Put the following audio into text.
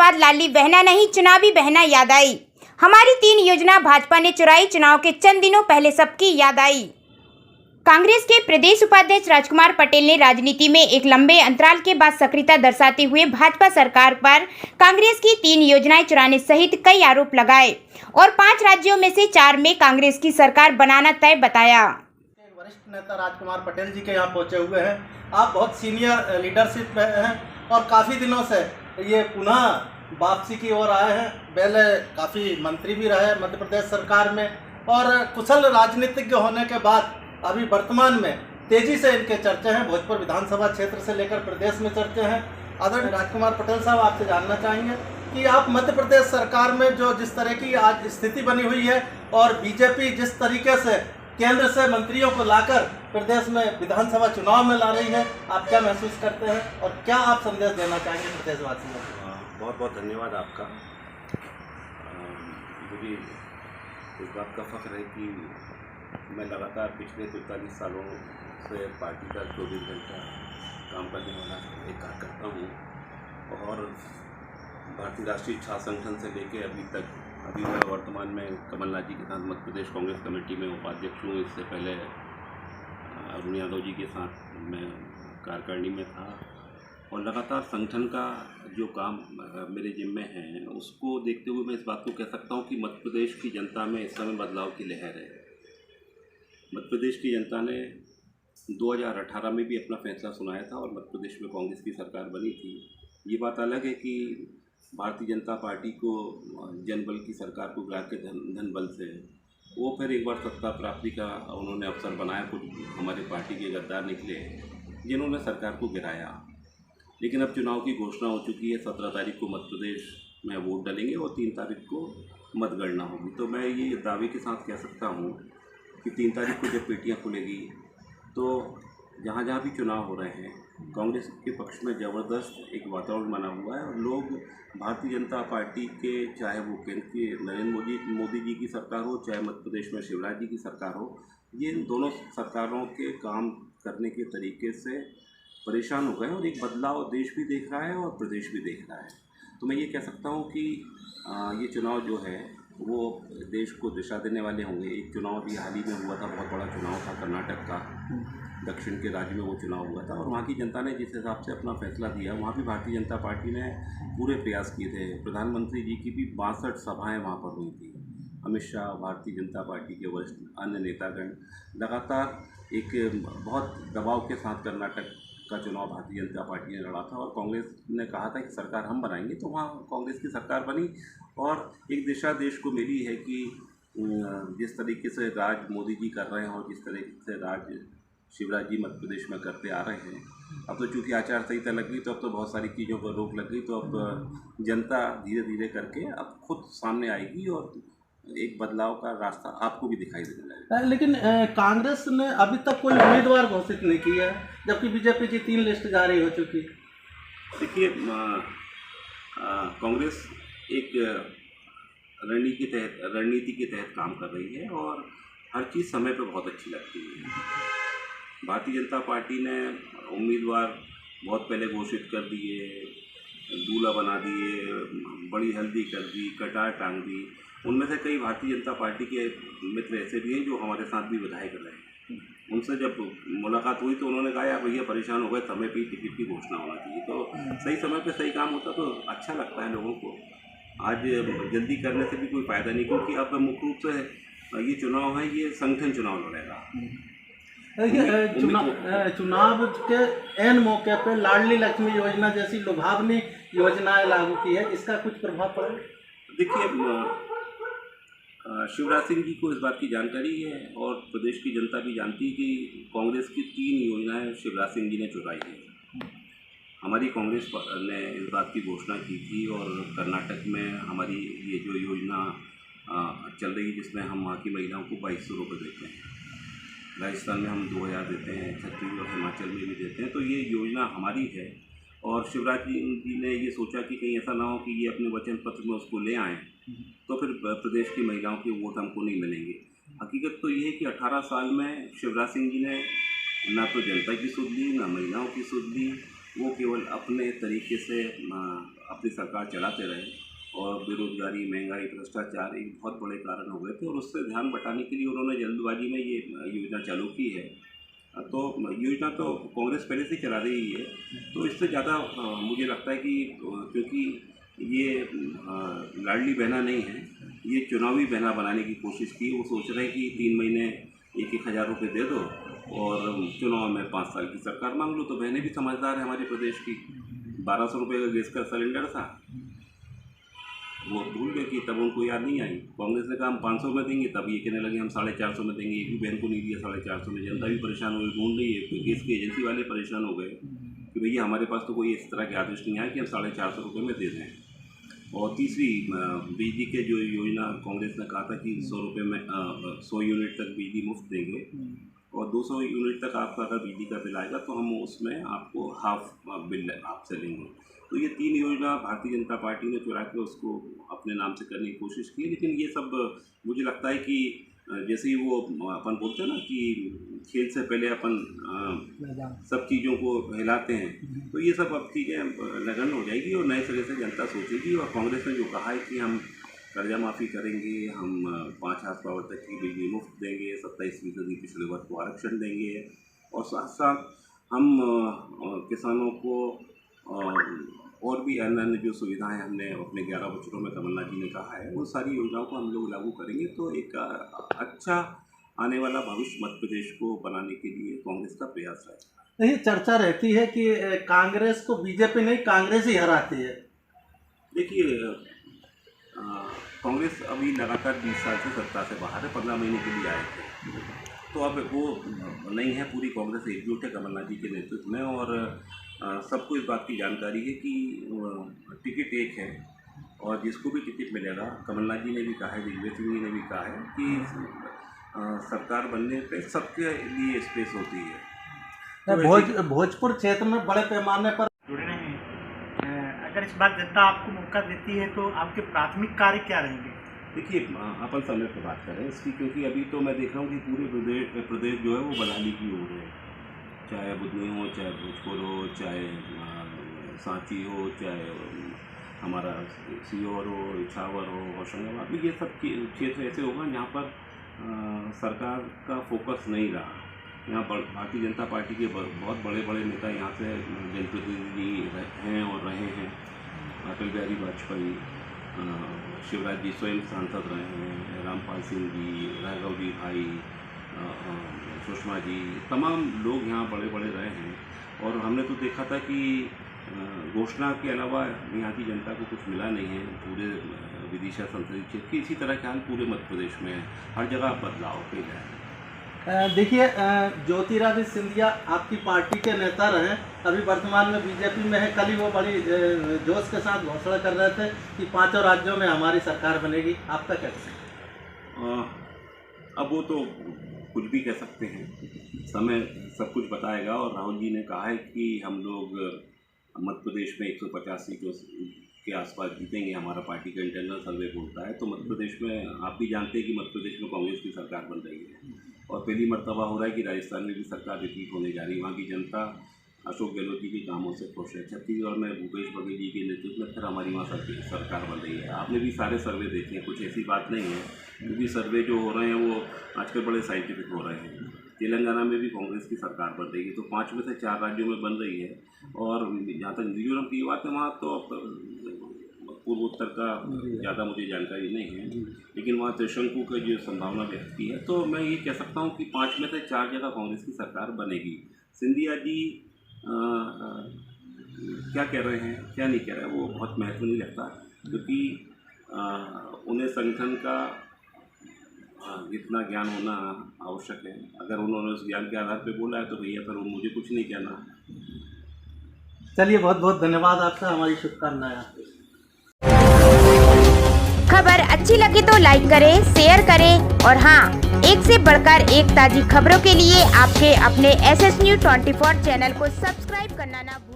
बाद लाली बहना नहीं चुनावी बहना याद आई। हमारी 3 योजना भाजपा ने चुराई, चुनाव के चंद दिनों पहले सबकी याद आई। कांग्रेस के प्रदेश उपाध्यक्ष राजकुमार पटेल ने राजनीति में एक लंबे अंतराल के बाद सक्रियता दर्शाते हुए भाजपा सरकार पर कांग्रेस की 3 योजनाएं चुराने सहित कई आरोप लगाए और 5 राज्यों में से 4 में कांग्रेस की सरकार बनाना तय बताया। वरिष्ठ नेता राजकुमार पटेल जी के यहाँ पहुँचे हुए हैं। आप बहुत सीनियर लीडरशिप में हैं और काफ़ी दिनों से ये पुनः वापसी की ओर आए हैं। पहले काफ़ी मंत्री भी रहे मध्य प्रदेश सरकार में और कुशल राजनीतिज्ञ होने के बाद अभी वर्तमान में तेजी से इनके चर्चे हैं। भोजपुर विधानसभा क्षेत्र से लेकर प्रदेश में चर्चे हैं। आदरणीय राजकुमार पटेल साहब, आपसे जानना चाहेंगे कि आप मध्य प्रदेश सरकार में जो जिस तरह की आज स्थिति बनी हुई है और बीजेपी जिस तरीके से केंद्र से मंत्रियों को लाकर प्रदेश में विधानसभा चुनाव में ला रही है, आप क्या महसूस करते हैं और क्या आप संदेश देना चाहेंगे प्रदेशवासियों को? बहुत बहुत धन्यवाद आपका। मुझे इस बात का फख्र है कि मैं लगातार पिछले 43 सालों से पार्टी का 24 घंटा काम करने वाला एक कार्यकर्ता हूँ और भारतीय राष्ट्रीय छात्र संगठन से लेकर अभी मैं वर्तमान में कमलनाथ जी के साथ मध्य प्रदेश कांग्रेस कमेटी में उपाध्यक्ष हूँ। इससे पहले अरुण यादव जी के साथ मैं कार्यकारिणी में था और लगातार संगठन का जो काम मेरे जिम्मे है उसको देखते हुए मैं इस बात को कह सकता हूँ कि मध्य प्रदेश की जनता में इस समय बदलाव की लहर है। मध्य प्रदेश की जनता ने 2018 में भी अपना फैसला सुनाया था और मध्य प्रदेश में कांग्रेस की सरकार बनी थी। ये बात अलग है कि भारतीय जनता पार्टी को जनबल की सरकार को गिरा के धन बल से वो फिर एक बार सत्ता प्राप्ति का उन्होंने अवसर बनाया। कुछ हमारे पार्टी के गद्दार निकले जिन्होंने सरकार को गिराया, लेकिन अब चुनाव की घोषणा हो चुकी है। 17 तारीख को मध्य प्रदेश में वोट डालेंगे और 3 तारीख को मतगणना होगी। तो मैं ये दावे के साथ कह सकता हूँ कि 3 तारीख को जब पेटियाँ खुलेगी तो जहाँ जहाँ भी चुनाव हो रहे हैं कांग्रेस के पक्ष में ज़बरदस्त एक वातावरण बना हुआ है और लोग भारतीय जनता पार्टी के, चाहे वो केंद्र की नरेंद्र मोदी जी की सरकार हो, चाहे मध्य प्रदेश में शिवराज जी की सरकार हो, ये इन दोनों सरकारों के काम करने के तरीके से परेशान हो गए और एक बदलाव देश भी देख रहा है और प्रदेश भी देख रहा है। तो मैं ये कह सकता हूँ कि ये चुनाव जो है वो देश को दिशा देने वाले होंगे। एक चुनाव भी हाल ही में हुआ था, बहुत बड़ा चुनाव था कर्नाटक का, दक्षिण के राज्य में वो चुनाव हुआ था और वहाँ की जनता ने जिस हिसाब से अपना फैसला दिया, वहाँ भी भारतीय जनता पार्टी ने पूरे प्रयास किए थे। प्रधानमंत्री जी की भी 62 सभाएँ वहाँ पर हुई थी। अमित शाह, भारतीय जनता पार्टी के वरिष्ठ अन्य नेतागण लगातार एक बहुत दबाव के साथ कर्नाटक का चुनाव भारतीय जनता पार्टी ने लड़ा था और कांग्रेस ने कहा था कि सरकार हम बनाएंगे, तो वहाँ कांग्रेस की सरकार बनी और एक दिशा देश को मिली है कि जिस तरीके से राज मोदी जी कर रहे हैं और जिस तरीके से राज शिवराज जी मध्य प्रदेश में करते आ रहे हैं। अब तो चूँकि आचार संहिता लग गई तो अब तो बहुत सारी चीज़ों पर रोक लग गई, तो अब जनता धीरे धीरे करके अब खुद सामने आएगी और एक बदलाव का रास्ता आपको भी दिखाई देने लगेगा। लेकिन कांग्रेस ने अभी तक कोई उम्मीदवार घोषित नहीं किया है, जबकि बीजेपी की 3 लिस्ट जारी हो चुकी है। देखिए, कांग्रेस एक रणनीति के तहत काम कर रही है और हर चीज़ समय पे बहुत अच्छी लगती है। भारतीय जनता पार्टी ने उम्मीदवार बहुत पहले घोषित कर दिए, दूल्हा बना दिए, बड़ी हल्दी कर दी, कटार टांग दी। उनमें से कई भारतीय जनता पार्टी के मित्र ऐसे भी हैं जो हमारे साथ भी विधायक रहे हैं। उनसे जब मुलाकात हुई तो उन्होंने कहा यार भैया परेशान हो गए, समय पे टिकट की घोषणा होना चाहिए। तो सही समय पे सही काम होता तो अच्छा लगता है लोगों को। आज जल्दी करने से भी कोई फ़ायदा नहीं, क्योंकि अब मुख्य रूप से ये चुनाव है, ये संगठन चुनाव लड़ेगा। चुनाव के एन मौके पे लाडली लक्ष्मी योजना जैसी लुभावनी योजनाएं लागू की है, इसका कुछ प्रभाव पड़े? देखिए, शिवराज सिंह जी को इस बात की जानकारी है और प्रदेश की जनता भी जानती है कि कांग्रेस की 3 योजनाएं शिवराज सिंह जी ने चुराई है। हमारी कांग्रेस ने इस बात की घोषणा की थी और कर्नाटक में हमारी ये जो योजना चल रही है जिसमें हम वहाँ की महिलाओं को 2200 रुपये देते हैं, राजस्थान में हम 2000 देते हैं, छत्तीसगढ़ और हिमाचल में भी देते हैं। तो ये योजना हमारी है और शिवराज जी ने ये सोचा कि कहीं ऐसा ना हो कि ये अपने वचन पत्र में उसको ले आएँ तो फिर प्रदेश की महिलाओं के वोट हमको नहीं मिलेंगे। हकीकत तो ये है कि 18 साल में शिवराज सिंह जी ने ना तो जनता की सुध ली, ना महिलाओं की सुध ली वो केवल अपने तरीके से अपनी सरकार चलाते रहे और बेरोजगारी, महंगाई, भ्रष्टाचार एक बहुत बड़े कारण हो गए थे और उससे ध्यान बटाने के लिए उन्होंने जल्दबाजी में ये योजना चालू की है। तो योजना तो कांग्रेस पहले से चला रही है, तो इससे ज़्यादा मुझे लगता है कि क्योंकि ये लाडली बहना नहीं है, ये चुनावी बहना बनाने की कोशिश की। वो सोच रहे हैं कि 3 महीने 1,000 रुपये दे दो और चुनाव में 5 साल की सरकार मांग लो। तो बहनें भी समझदार है हमारे प्रदेश की। 1200 रुपये का गैस का सिलेंडर था, वो भूल गए कि तब उनको याद नहीं आई। कांग्रेस ने कहा हम 500 में देंगे, तब ये कहने लगे हम 450 में देंगे। एक भी बहन को नहीं दिया 450 में। जनता भी परेशान हो गई, ढूंढ रही है। गैस की एजेंसी वाले परेशान हो गए कि भैया हमारे पास तो कोई इस तरह के आदेश नहीं आया कि हम 450 रुपये में दे दें। और तीसरी, बिजली के जो योजना कांग्रेस ने कहा था कि 100 रुपये में 100 यूनिट तक बिजली मुफ्त देंगे और 200 यूनिट तक आपका अगर बिजली का बिल आएगा तो हम उसमें आपको हाफ बिल आपसे लेंगे। तो ये 3 योजना भारतीय जनता पार्टी ने चुरा के उसको अपने नाम से करने की कोशिश की। लेकिन ये सब मुझे लगता है कि जैसे ही वो अपन बोलते हैं ना कि खेल से पहले अपन सब चीज़ों को हिलाते हैं, तो ये सब अब चीज़ें लगन हो जाएगी और नए सिरे से जनता सोचेगी। और कांग्रेस ने जो कहा है कि हम कर्जा माफ़ी करेंगे, हम 5 हाथ पावर तक की बिजली मुफ्त देंगे, 27% पिछड़े वर्ग को आरक्षण देंगे और साथ साथ हम किसानों को और भी अन्य जो सुविधाएं हमने अपने 11 वचनों में कमलनाथ जी ने कहा है, वो सारी योजनाओं को हम लोग लागू करेंगे। तो एक अच्छा आने वाला भविष्य मध्य प्रदेश को बनाने के लिए कांग्रेस का प्रयास है। नहीं, चर्चा रहती है कि कांग्रेस को बीजेपी नहीं, कांग्रेस ही हराती है। देखिए, कांग्रेस अभी लगातार 20 साल से सत्ता से बाहर है, 15 महीने के लिए आए थे। तो अब वो नहीं है, पूरी कांग्रेस एकजुट है कमलनाथ जी के नेतृत्व में और सबको इस बात की जानकारी है कि टिकट एक है और जिसको भी टिकट मिलेगा, कमलनाथ जी ने भी कहा है, दिग्विजय सिंह जी ने भी कहा है कि सरकार बनने पे सबके लिए स्पेस होती है। तो भोजपुर क्षेत्र में बड़े पैमाने पर जुड़े हैं। अगर इस बार जनता आपको मौका देती है तो आपके प्राथमिक कार्य क्या रहेंगे? देखिए, अपन समय पर बात करें इसकी, क्योंकि अभी तो मैं देख रहा हूँ कि पूरे प्रदेश जो है वो बदहाली की ओर है। चाहे बुधनी हो, चाहे भोजपुर हो, चाहे सांची हो, चाहे हमारा सीहोर हो, इछावर हो, होशंगाबाद, ये सब क्षेत्र ऐसे होगा जहाँ पर सरकार का फोकस नहीं रहा। यहाँ भारतीय जनता पार्टी के बहुत बड़े बड़े नेता यहाँ से जनप्रतिनिधि हैं और रहे हैं। अटल बिहारी वाजपेयी, शिवराज जी स्वयं सांसद रहे हैं, रामपाल सिंह जी, राघव जी भाई, सुषमा जी, तमाम लोग यहाँ बड़े बड़े रहे हैं। और हमने तो देखा था कि घोषणा के अलावा यहाँ की जनता को कुछ मिला नहीं है। पूरे विदिशा संसदीय क्षेत्र की इसी तरह के हाल पूरे मध्य प्रदेश में है, हर जगह बदलाव किया जाए। देखिए, ज्योतिरादित्य सिंधिया आपकी पार्टी के नेता रहे, अभी वर्तमान में बीजेपी में है। कल ही वो बड़ी जोश के साथ घोषणा कर रहे थे कि 5 राज्यों में हमारी सरकार बनेगी। आपका क्या कहना है? अब वो तो कुछ भी कह सकते हैं, समय सब कुछ बताएगा। और राहुल जी ने कहा है कि हम लोग मध्य प्रदेश में 150 सीटों के आसपास जीतेंगे, हमारा पार्टी का इंटरनल सर्वे बोलता है। तो मध्य प्रदेश में आप भी जानते हैं कि मध्य प्रदेश में कांग्रेस की सरकार बन रही है और पहली मर्तबा हो रहा है कि राजस्थान में भी सरकार रिपीट होने जा रही है। वहाँ की जनता अशोक गहलोत जी के कामों से खुश है। छत्तीसगढ़ में भूपेश बघेल जी के नेतृत्व में फिर हमारी वहाँ सरकार बन रही है। आपने भी सारे सर्वे देखे हैं, कुछ ऐसी बात नहीं है, क्योंकि सर्वे जो हो रहे हैं वो आजकल बड़े साइंटिफिक हो रहे हैं। तेलंगाना में भी कांग्रेस की सरकार बन रही है, तो 5 में से 4 राज्यों में बन रही है। और जहाँ तक मिजोरम की बात है, वहाँ तो पूर्वोत्तर का ज़्यादा मुझे जानकारी नहीं है, लेकिन वहाँ त्रिशंकु की जो संभावना व्यक्त की है, तो मैं ये कह सकता हूँ कि 5 में से 4 जगह कांग्रेस की सरकार बनेगी। सिंधिया जी क्या कह रहे हैं, क्या नहीं कह रहे हैं, वो बहुत महत्व नहीं रखता, क्योंकि उन्हें संगठन का जितना ज्ञान होना आवश्यक है। अगर उन्होंने उस ज्ञान के आधार पर बोला है तो भैया फिर वो मुझे कुछ नहीं कहना। चलिए, बहुत बहुत धन्यवाद आपका, हमारी शुभकामनाएं आपको। खबर अच्छी लगी तो लाइक करें, शेयर करें और हाँ, एक से बढ़कर एक ताज़ी खबरों के लिए आपके अपने SS News 24 चैनल को सब्सक्राइब करना ना भूलें।